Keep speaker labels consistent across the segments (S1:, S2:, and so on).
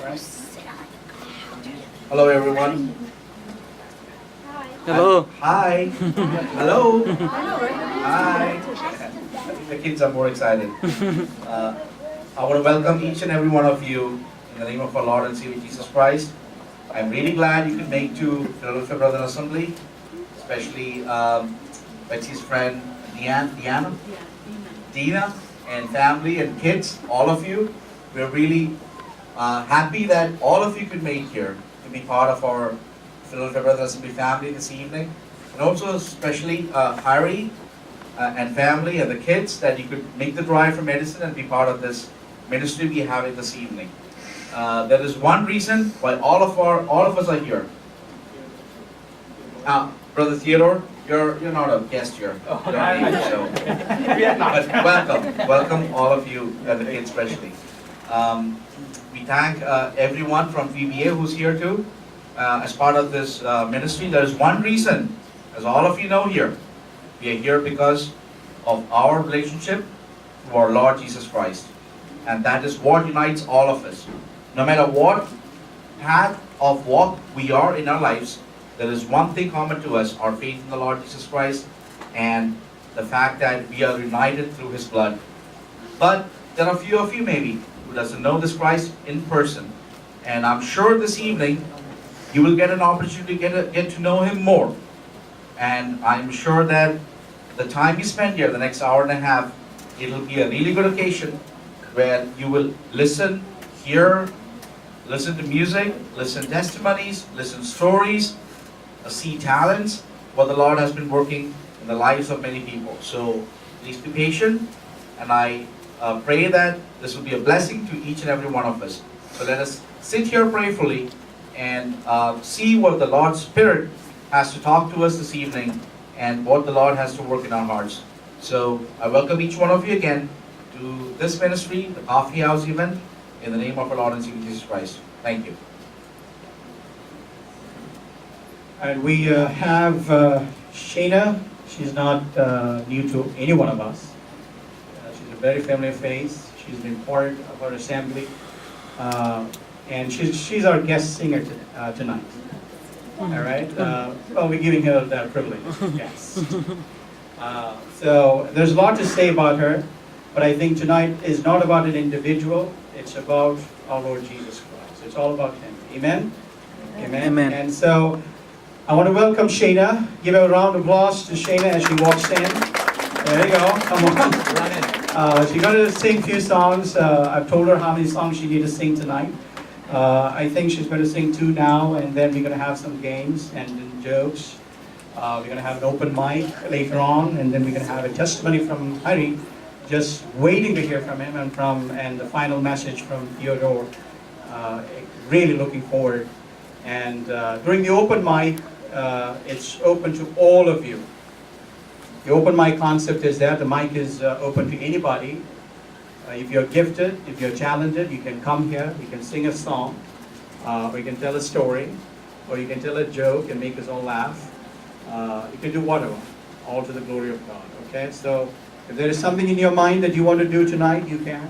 S1: right? Hello, everyone.
S2: Hello.
S1: Hi. Hello. Hi. The kids are more excited. I want to welcome each and every one of you in the name of our Lord and Savior Jesus Christ. I'm really glad you could make to Philadelphia Brethren Assembly, especially Betsy's friend Dina, and family and kids, all of you. We're really happy that all of you could make here to be part of our Philadelphia Brethren Assembly family this evening. And also especially Harry and family and the kids, that you could make the drive from Edison and be part of this ministry we have this evening. There is one reason why all of us are here. Brother Theodore, you're not a guest here. You don't need to show. But welcome all of you and the kids especially. We thank everyone from VBA who's here too as part of this ministry. There is one reason, as all of you know here, we are here because of our relationship to our Lord Jesus Christ. And that is what unites all of us. No matter what path of walk we are in our lives, there is one thing common to us: our faith in the Lord Jesus Christ and the fact that we are united through His blood. But there are a few of you maybe who doesn't know this Christ in person. And I'm sure this evening you will get an opportunity to get to know Him more. And I'm sure that the time you spend here, the next hour and a half, it'll be a really good occasion where you will listen, hear, listen to music, listen testimonies, listen stories, see talents, what the Lord has been working in the lives of many people. So please be patient, and I pray that this will be a blessing to each and every one of us. So let us sit here prayerfully and see what the Lord's Spirit has to talk to us this evening and what the Lord has to work in our hearts. So I welcome each one of you again to this ministry, the Coffee House event, in the name of our Lord and Savior Jesus Christ. Thank you.
S3: And we have Shana. She's not new to any one of us. She's a very familiar face. She's been part of our assembly. And she's our guest singer tonight. All right? Well, we're giving her that privilege. Yes. So there's a lot to say about her. But I think tonight is not about an individual. It's about our Lord Jesus Christ. It's all about Him. Amen? Amen.
S2: Amen.
S3: And so I want to welcome Shana. Give a round of applause to Shana as she walks in. There you go. Come on. She's going to sing a few songs. I've told her how many songs she needs to sing tonight. I think she's going to sing 2 now, and then we're going to have some games and jokes. We're going to have an open mic later on, and then we're going to have a testimony from Hari. Just waiting to hear from him, and the final message from Theodore. Really looking forward. And during the open mic, it's open to all of you. The open mic concept is that the mic is open to anybody. If you're gifted, if you're talented, you can come here, you can sing a song, or you can tell a story, or you can tell a joke and make us all laugh. You can do whatever, all to the glory of God. Okay, so if there is something in your mind that you want to do tonight, you can.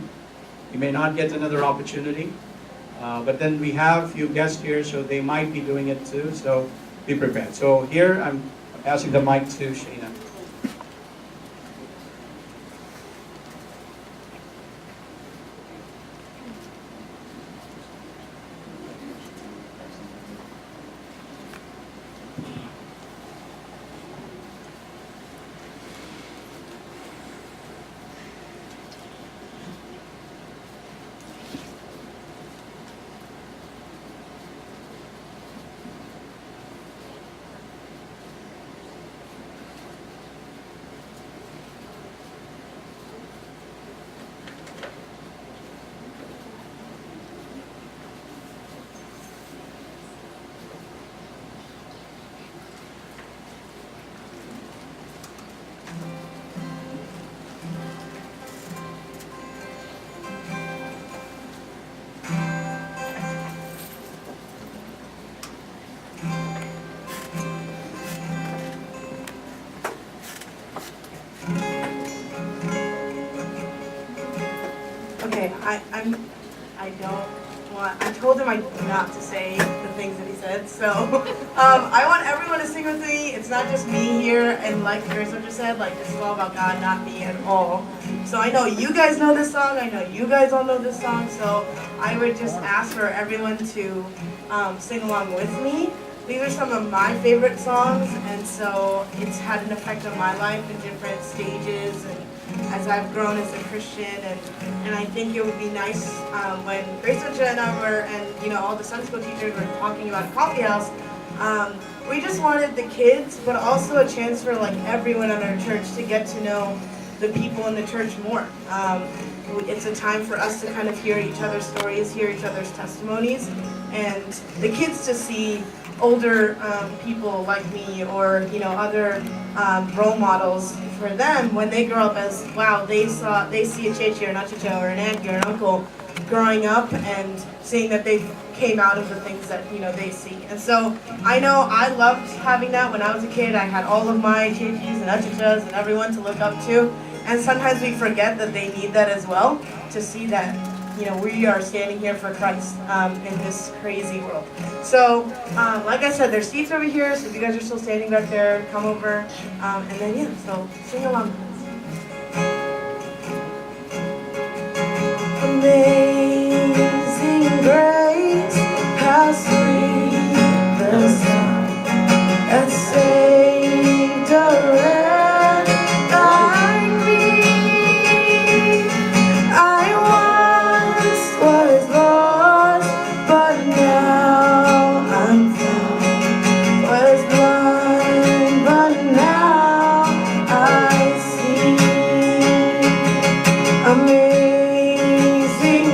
S3: You may not get another opportunity, but then we have a few guests here, so they might be doing it too, so be prepared. So here, I'm passing the mic to Shana.
S4: Okay, I don't
S2: I told him not to say the things that he said, so I want everyone to sing with me. It's not just me here, and like Grayson just said, like this is all about God, not me at all. So I know you guys know this song, I know you guys all know this song, so I would just ask for everyone to sing along with me. These are some of my favorite songs, and so it's had an effect on my life in different stages and as I've grown as a Christian, and I think it would be nice when Grace and I were, and you know, all the Sunday school teachers were talking about a coffee house. We just wanted the kids, but also a chance for like everyone in our church to get to know the people in the church more. It's a time for us to kind of hear each other's stories, hear each other's testimonies, and the kids to see older people like me, or you know, other role models for them when they grow up, as wow, they see a Chechi or an Achicha or an auntie or an uncle growing up and seeing that they came out of the things that, you know, they see. And so I know I loved having that when I was a kid. I had all of my Chechis and Achichas and everyone to look up to, and sometimes we forget that they need that as well, to see that, you know, we are standing here for Christ in this crazy world. So, like I said, there's seats over here, so if you guys are still standing back there, come over, and then yeah, so sing along. Amazing grace, how sweet the sound that saved a wretch like me. I once was lost, but now I'm found. Was blind, but now I see. Amazing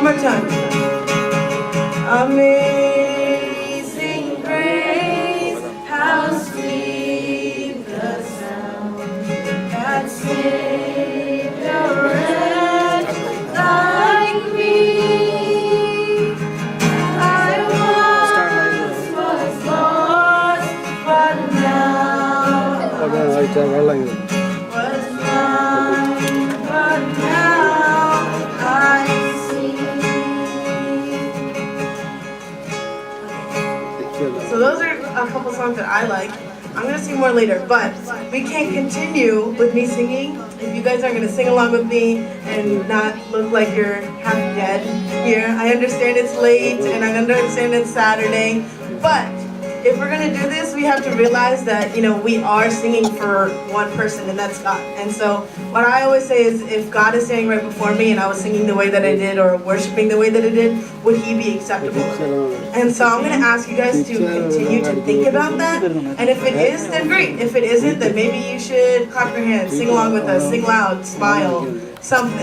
S2: more time. Amazing grace, how sweet the sound that saved a wretch like me. I once was lost, but now was blind, but now I see. So those are a couple songs that I like. I'm gonna sing more later, but we can't continue with me singing if you guys aren't gonna sing along with me and not look like you're half dead here. I understand it's late and I understand it's Saturday, but if we're gonna do this, we have to realize that, you know, we are singing for one person, and that's God. And so what I always say is, if God is standing right before me and I was singing the way that I did or worshiping the way that I did, would he be acceptable? And so I'm gonna ask you guys to continue to think about that. And if it is, then great. If it isn't, then maybe you should clap your hands, sing along with us, sing loud, smile, something.